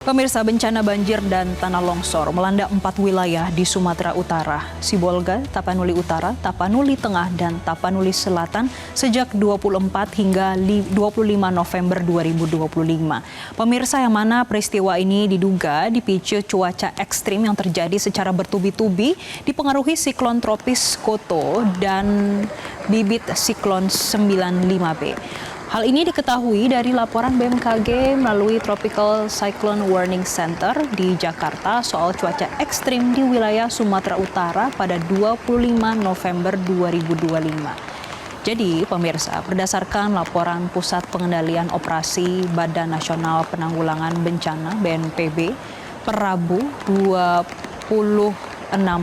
Pemirsa, bencana banjir dan tanah longsor melanda 4 wilayah di Sumatera Utara, Sibolga, Tapanuli Utara, Tapanuli Tengah, dan Tapanuli Selatan sejak 24 hingga 25 November 2025. Pemirsa, yang mana peristiwa ini diduga dipicu cuaca ekstrim yang terjadi secara bertubi-tubi dipengaruhi siklon tropis Koto dan bibit siklon 95B. Hal ini diketahui dari laporan BMKG melalui Tropical Cyclone Warning Center di Jakarta soal cuaca ekstrim di wilayah Sumatera Utara pada 25 November 2025. Jadi, pemirsa, berdasarkan laporan Pusat Pengendalian Operasi Badan Nasional Penanggulangan Bencana (BNPB), per Rabu 26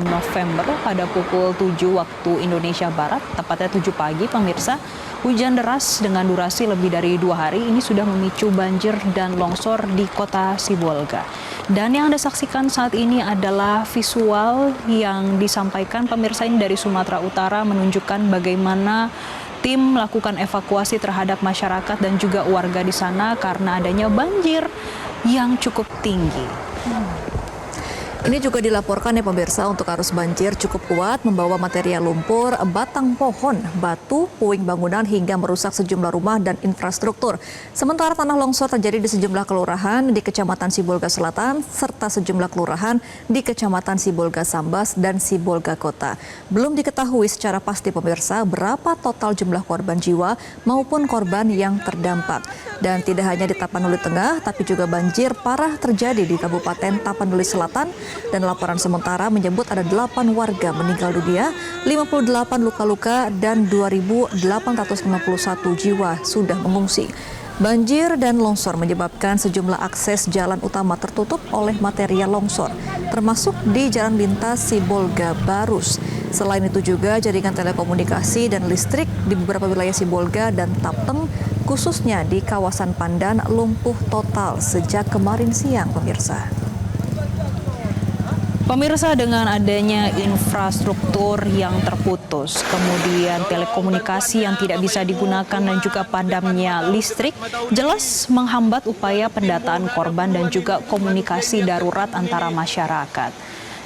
November pada pukul 7 waktu Indonesia Barat, tepatnya 7 pagi, pemirsa, hujan deras dengan durasi lebih dari 2 hari ini sudah memicu banjir dan longsor di kota Sibolga. Dan yang Anda saksikan saat ini adalah visual yang disampaikan pemirsa ini dari Sumatera Utara, menunjukkan bagaimana tim melakukan evakuasi terhadap masyarakat dan juga warga di sana karena adanya banjir yang cukup tinggi. Ini juga dilaporkan ya pemirsa, untuk arus banjir cukup kuat membawa material lumpur, batang pohon, batu, puing bangunan hingga merusak sejumlah rumah dan infrastruktur. Sementara tanah longsor terjadi di sejumlah kelurahan di Kecamatan Sibolga Selatan serta sejumlah kelurahan di Kecamatan Sibolga Sambas dan Sibolga Kota. Belum diketahui secara pasti pemirsa berapa total jumlah korban jiwa maupun korban yang terdampak. Dan tidak hanya di Tapanuli Tengah, tapi juga banjir parah terjadi di Kabupaten Tapanuli Selatan. Dan laporan sementara menyebut ada 8 warga meninggal dunia, 58 luka-luka, dan 2.851 jiwa sudah mengungsi. Banjir dan longsor menyebabkan sejumlah akses jalan utama tertutup oleh material longsor, termasuk di jalan lintas Sibolga Barus. Selain itu juga jaringan telekomunikasi dan listrik di beberapa wilayah Sibolga dan Tapteng, khususnya di kawasan Pandan, lumpuh total sejak kemarin siang, pemirsa. Pemirsa, dengan adanya infrastruktur yang terputus, kemudian telekomunikasi yang tidak bisa digunakan dan juga padamnya listrik, jelas menghambat upaya pendataan korban dan juga komunikasi darurat antara masyarakat.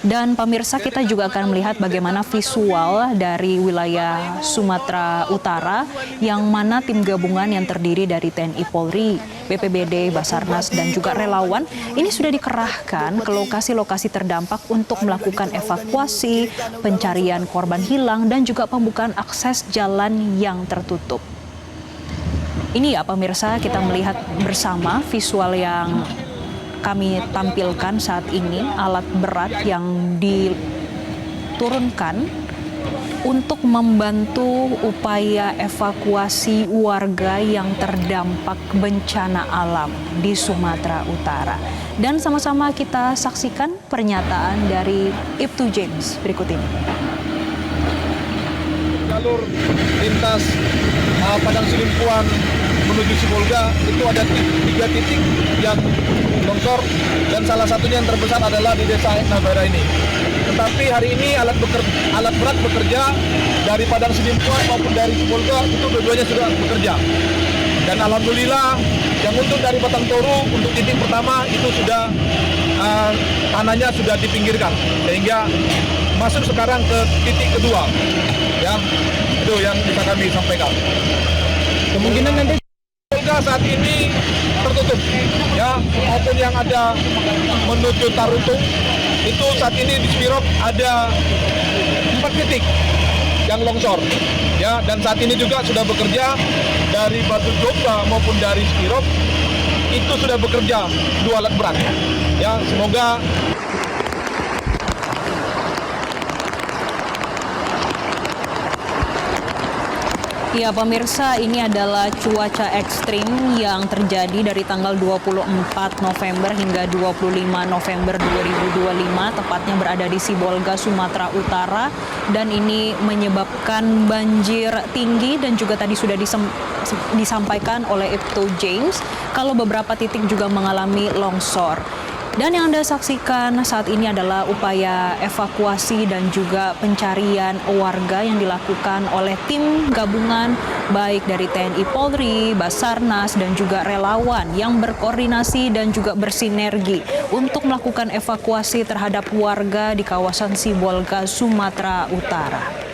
Dan pemirsa, kita juga akan melihat bagaimana visual dari wilayah Sumatera Utara yang mana tim gabungan yang terdiri dari TNI Polri, BPBD, Basarnas, dan juga relawan ini sudah dikerahkan ke lokasi-lokasi terdampak untuk melakukan evakuasi, pencarian korban hilang, dan juga pembukaan akses jalan yang tertutup. Ini ya pemirsa, kita melihat bersama visual yang kami tampilkan saat ini, alat berat yang diturunkan untuk membantu upaya evakuasi warga yang terdampak bencana alam di Sumatera Utara. Dan sama-sama kita saksikan pernyataan dari Ibtu James berikut ini. Jalur lintas Padang Sidimpuan menuju Sibolga itu ada 3 titik yang longsor, dan salah satunya yang terbesar adalah di desa Nabara ini. Tetapi hari ini alat berat bekerja dari Padang Sidimpuan maupun dari Sibolga, itu dua-duanya sudah bekerja. Dan alhamdulillah yang untuk dari Batang Toru untuk titik pertama itu sudah tanahnya sudah dipinggirkan, sehingga masuk sekarang ke titik kedua. Ya, itu yang bisa kami sampaikan. Kemungkinan nanti saat ini tertutup, ya, maupun yang ada menuju Tarutung itu saat ini di Spirop ada 4 titik yang longsor, ya, dan saat ini juga sudah bekerja dari Batu Domba maupun dari Spirop itu sudah bekerja 2 alat berat, ya, semoga. Ya pemirsa, ini adalah cuaca ekstrim yang terjadi dari tanggal 24 November hingga 25 November 2025, tepatnya berada di Sibolga, Sumatera Utara. Dan ini menyebabkan banjir tinggi dan juga tadi sudah disampaikan oleh Ibtu James kalau beberapa titik juga mengalami longsor. Dan yang Anda saksikan saat ini adalah upaya evakuasi dan juga pencarian warga yang dilakukan oleh tim gabungan baik dari TNI Polri, Basarnas dan juga relawan yang berkoordinasi dan juga bersinergi untuk melakukan evakuasi terhadap warga di kawasan Sibolga, Sumatera Utara.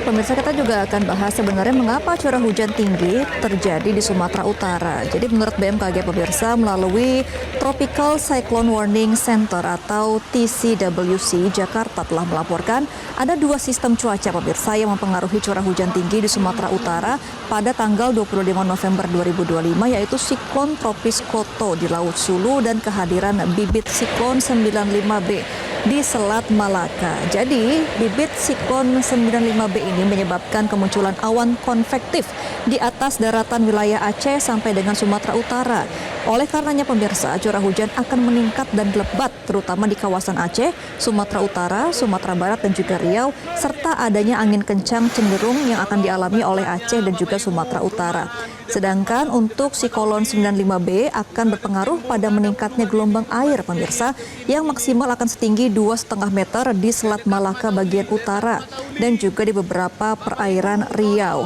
Pemirsa, kita juga akan bahas sebenarnya mengapa curah hujan tinggi terjadi di Sumatera Utara. Jadi menurut BMKG pemirsa, melalui Tropical Cyclone Warning Center atau TCWC, Jakarta telah melaporkan ada 2 sistem cuaca pemirsa yang mempengaruhi curah hujan tinggi di Sumatera Utara pada tanggal 25 November 2025, yaitu siklon tropis Koto di Laut Sulu dan kehadiran bibit siklon 95B di Selat Malaka. Jadi, bibit siklon 95B ini menyebabkan kemunculan awan konvektif di atas daratan wilayah Aceh sampai dengan Sumatera Utara. Oleh karenanya pemirsa, curah hujan akan meningkat dan lebat terutama di kawasan Aceh, Sumatera Utara, Sumatera Barat dan juga Riau, serta adanya angin kencang cenderung yang akan dialami oleh Aceh dan juga Sumatera Utara. Sedangkan untuk siklon 95B akan berpengaruh pada meningkatnya gelombang air pemirsa yang maksimal akan setinggi 2,5 meter di Selat Malaka bagian utara dan juga di beberapa perairan Riau.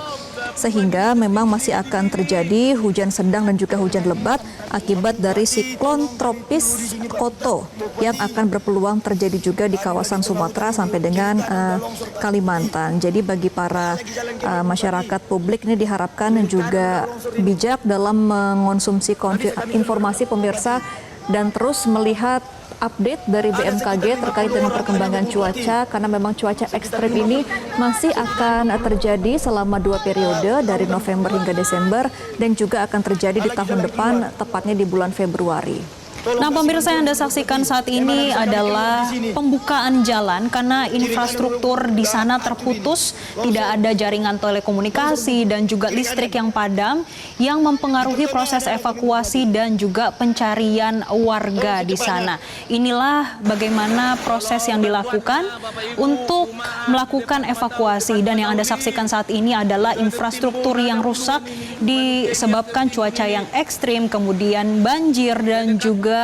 Sehingga memang masih akan terjadi hujan sedang dan juga hujan lebat akibat dari siklon tropis Koto yang akan berpeluang terjadi juga di kawasan Sumatera sampai dengan Kalimantan. Jadi bagi para masyarakat publik ini diharapkan juga bijak dalam mengonsumsi informasi pemirsa dan terus melihat update dari BMKG terkait dengan perkembangan cuaca, karena memang cuaca ekstrim ini masih akan terjadi selama 2 periode dari November hingga Desember dan juga akan terjadi di tahun depan, tepatnya di bulan Februari. Nah, pemirsa, yang Anda saksikan saat ini adalah pembukaan jalan karena infrastruktur di sana terputus, tidak ada jaringan telekomunikasi dan juga listrik yang padam yang mempengaruhi proses evakuasi dan juga pencarian warga di sana. Inilah bagaimana proses yang dilakukan untuk melakukan evakuasi, dan yang Anda saksikan saat ini adalah infrastruktur yang rusak disebabkan cuaca yang ekstrim, kemudian banjir dan juga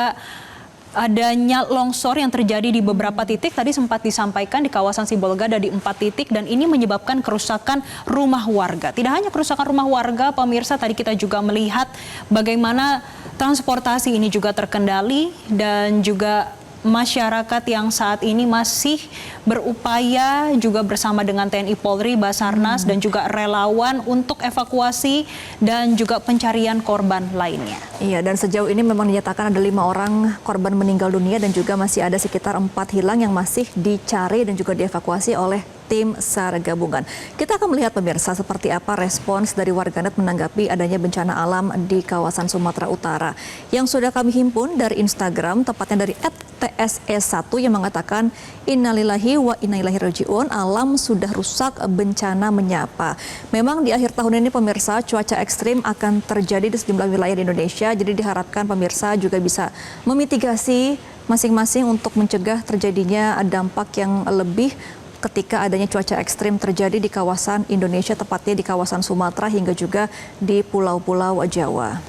adanya longsor yang terjadi di beberapa titik. Tadi sempat disampaikan di kawasan Sibolga ada di 4 titik dan ini menyebabkan kerusakan rumah warga. Tidak hanya kerusakan rumah warga, pemirsa, tadi kita juga melihat bagaimana transportasi ini juga terkendali dan juga masyarakat yang saat ini masih berupaya juga bersama dengan TNI Polri, Basarnas dan juga relawan untuk evakuasi dan juga pencarian korban lainnya. Iya, dan sejauh ini memang dinyatakan ada 5 orang korban meninggal dunia dan juga masih ada sekitar 4 hilang yang masih dicari dan juga dievakuasi oleh tim SAR gabungan. Kita akan melihat pemirsa seperti apa respons dari warganet menanggapi adanya bencana alam di kawasan Sumatera Utara. Yang sudah kami himpun dari Instagram, tepatnya dari @tse1 yang mengatakan innalillahi wa inna ilaihi rajiun, alam sudah rusak, bencana menyapa. Memang di akhir tahun ini pemirsa cuaca ekstrim akan terjadi di sejumlah wilayah di Indonesia, jadi diharapkan pemirsa juga bisa memitigasi masing-masing untuk mencegah terjadinya dampak yang lebih ketika adanya cuaca ekstrim terjadi di kawasan Indonesia, tepatnya di kawasan Sumatera hingga juga di pulau-pulau Jawa.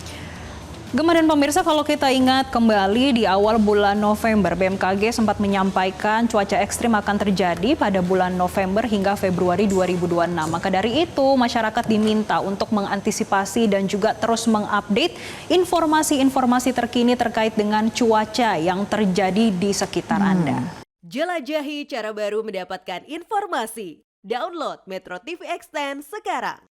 Gemma dan pemirsa, kalau kita ingat kembali di awal bulan November, BMKG sempat menyampaikan cuaca ekstrim akan terjadi pada bulan November hingga Februari 2026. Maka dari itu, masyarakat diminta untuk mengantisipasi dan juga terus mengupdate informasi-informasi terkini terkait dengan cuaca yang terjadi di sekitar Anda. Jelajahi cara baru mendapatkan informasi. Download Metro TV Extend sekarang.